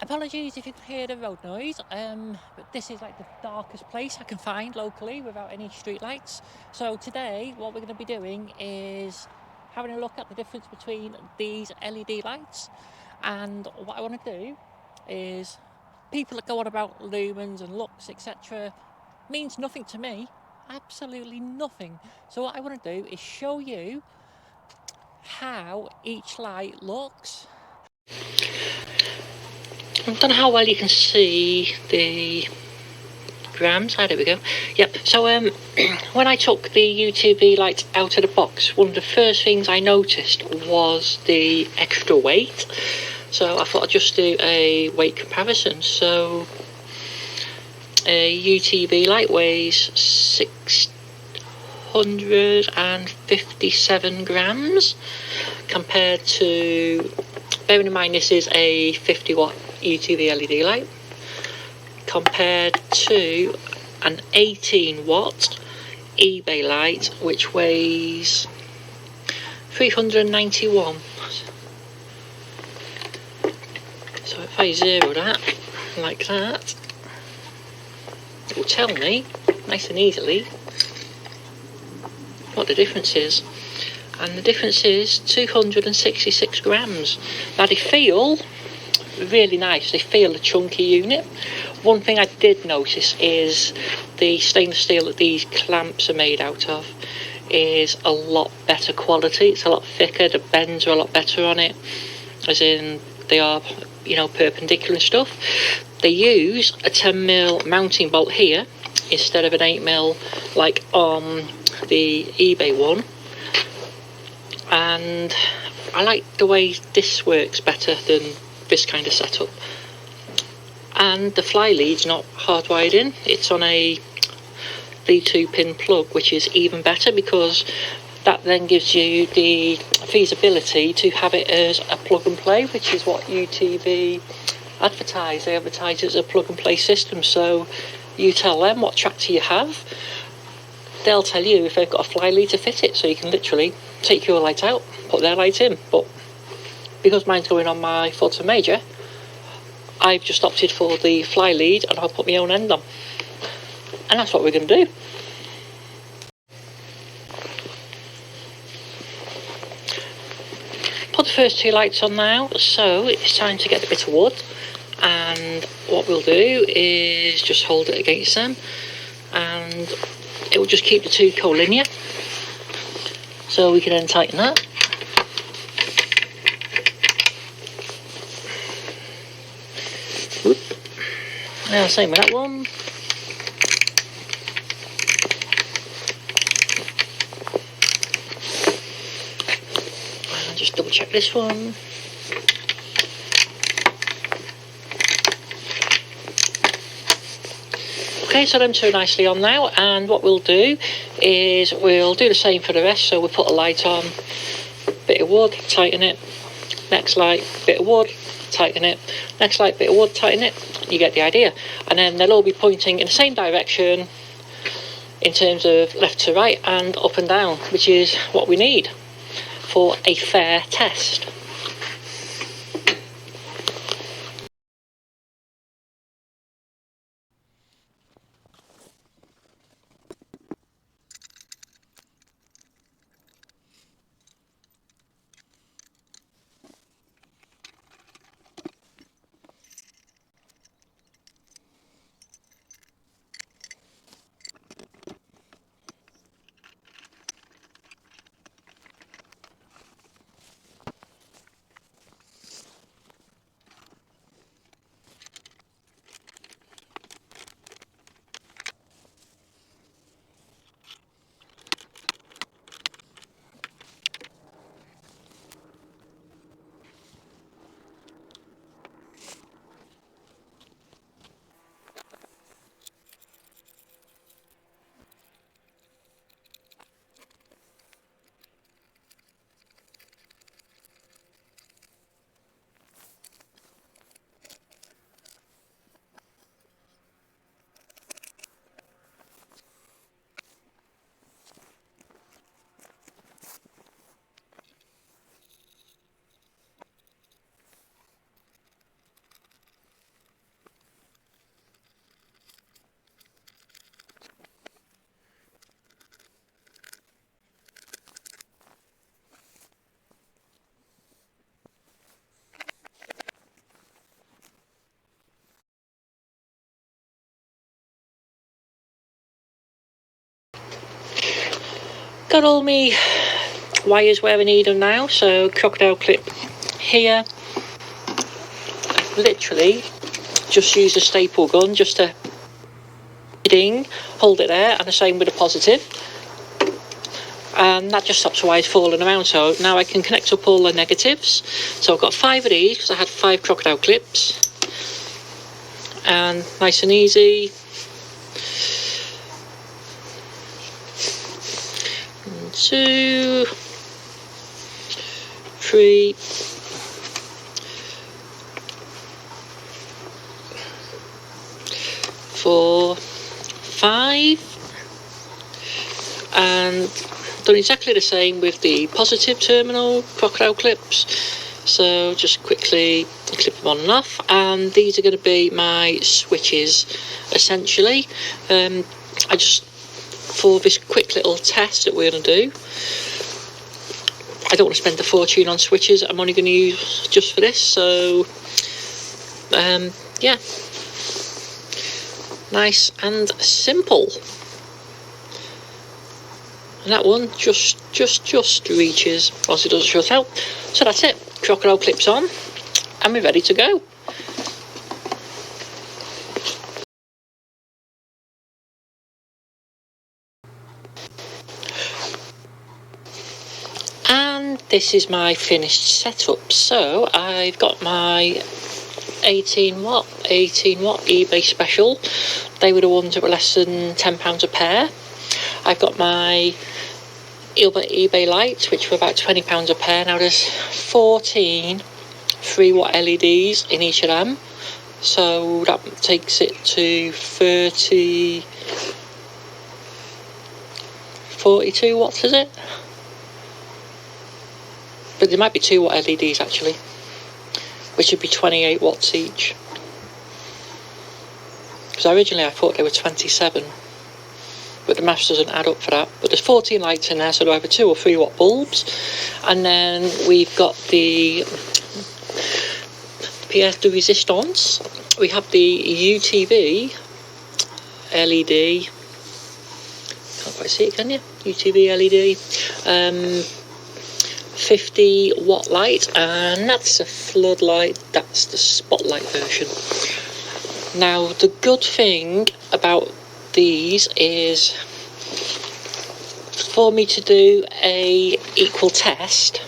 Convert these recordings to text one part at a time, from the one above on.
Apologies if you can hear the road noise, but this is like the darkest place I can find locally without any street lights. So today what we're going to be doing is having a look at the difference between these LED lights, and what I want to do is, people that go on about lumens and lux etc. means nothing to me, absolutely nothing. So what I want to do is show you how each light looks. I don't know how well you can see the grams. There we go. Yep. So when I took the UTV lights out of the box, one of the first things I noticed was the extra weight. So I thought I'd just do a weight comparison. So a UTV light weighs 657 grams compared to, bearing in mind this is a 50 watt UTV LED light, compared to an 18 watt eBay light which weighs 391. So if I zero that like that, it will tell me nice and easily what the difference is. And the difference is 266 grams. Now they feel really nice, they feel a chunky unit. One thing I did notice is the stainless steel that these clamps are made out of is a lot better quality. It's a lot thicker, the bends are a lot better on it, as in they are, you know, perpendicular and stuff. They use a 10mm mounting bolt here instead of an 8mm like on the eBay one, and I like the way this works better than this kind of setup. And the fly lead's not hardwired in, it's on a V2 pin plug, which is even better because that then gives you the feasibility to have it as a plug and play, which is what UTV advertise. They advertise it as a plug and play system. So you tell them what tractor you have, they'll tell you if they've got a fly lead to fit it, so you can literally take your light out, put their light in. But because mine's going on my Fulton Major, I've just opted for the fly lead and I'll put my own end on. And that's what we're going to do. Put the first two lights on now, so it's time to get the bit of wood. And what we'll do is just hold it against them, and it will just keep the two collinear. So we can then tighten that. Now same with that one. And just double check this one. Okay, so them two are nicely on now, and what we'll do is we'll do the same for the rest. So we'll put a light on, bit of wood, tighten it, next light, bit of wood, tighten it, next light, bit of wood, tighten it. You get the idea. And then they'll all be pointing in the same direction in terms of left to right and up and down, which is what we need for a fair test. got all my wires where I need them now, so crocodile clip here. Literally just use a staple gun just to hold it there, and the same with the positive, and that just stops the wires falling around. So now I can connect up all the negatives. So I've got 5 of these because I had 5 crocodile clips, and nice and easy. 1, 2, 3, 4, 5, and done exactly the same with the positive terminal crocodile clips. So just quickly clip them on and off, and these are going to be my switches essentially. I just, for this quick little test that we're going to do, I don't want to spend a fortune on switches. I'm only going to use just for this, so yeah, nice and simple. And that one just reaches, whilst it doesn't shut out. So that's it, crocodile clips on, and we're ready to go. And this is my finished setup. So I've got my 18 watt eBay special. They were the ones that were less than £10 a pair. I've got my eBay lights, which were about £20 a pair. Now there's 14 3-watt LEDs in each of them, so that takes it to 42 watts, is it? But there might be 2-watt LEDs actually, which would be 28 watts each. Because originally I thought they were 27. But the maths doesn't add up for that. But there's 14 lights in there, so they're either 2 or 3 watt bulbs. And then we've got the pièce de résistance. We have the UTV LED. Can't quite see it, can you? UTV LED. 50 watt light, and that's a floodlight. That's the spotlight version. Now the good thing about these is, for me to do a equal test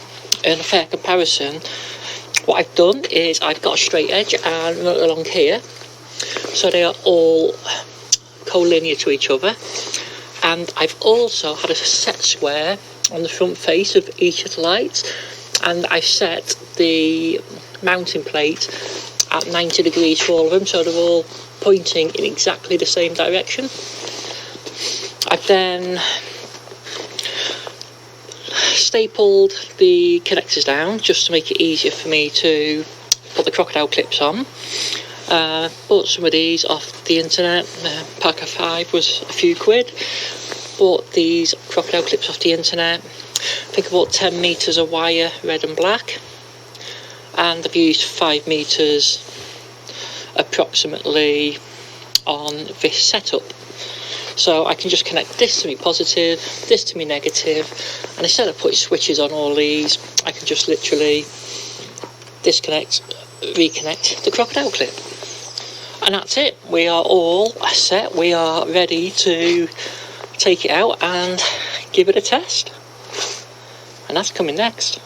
and a fair comparison, what I've done is I've got a straight edge and run it along here, so they are all collinear to each other, and I've also had a set square on the front face of each of the lights, and I've set the mounting plate at 90 degrees for all of them, so they're all pointing in exactly the same direction. I've then stapled the connectors down just to make it easier for me to put the crocodile clips on. Bought some of these off the internet. Pack of 5 was a few quid. Bought these crocodile clips off the internet. I think I bought 10 metres of wire, red and black, and I've used 5 metres approximately on this setup. So I can just connect this to my positive, this to my negative, and instead of putting switches on all these, I can just literally disconnect, reconnect the crocodile clip. And that's it. We are all set. We are ready to take it out and give it a test. And that's coming next.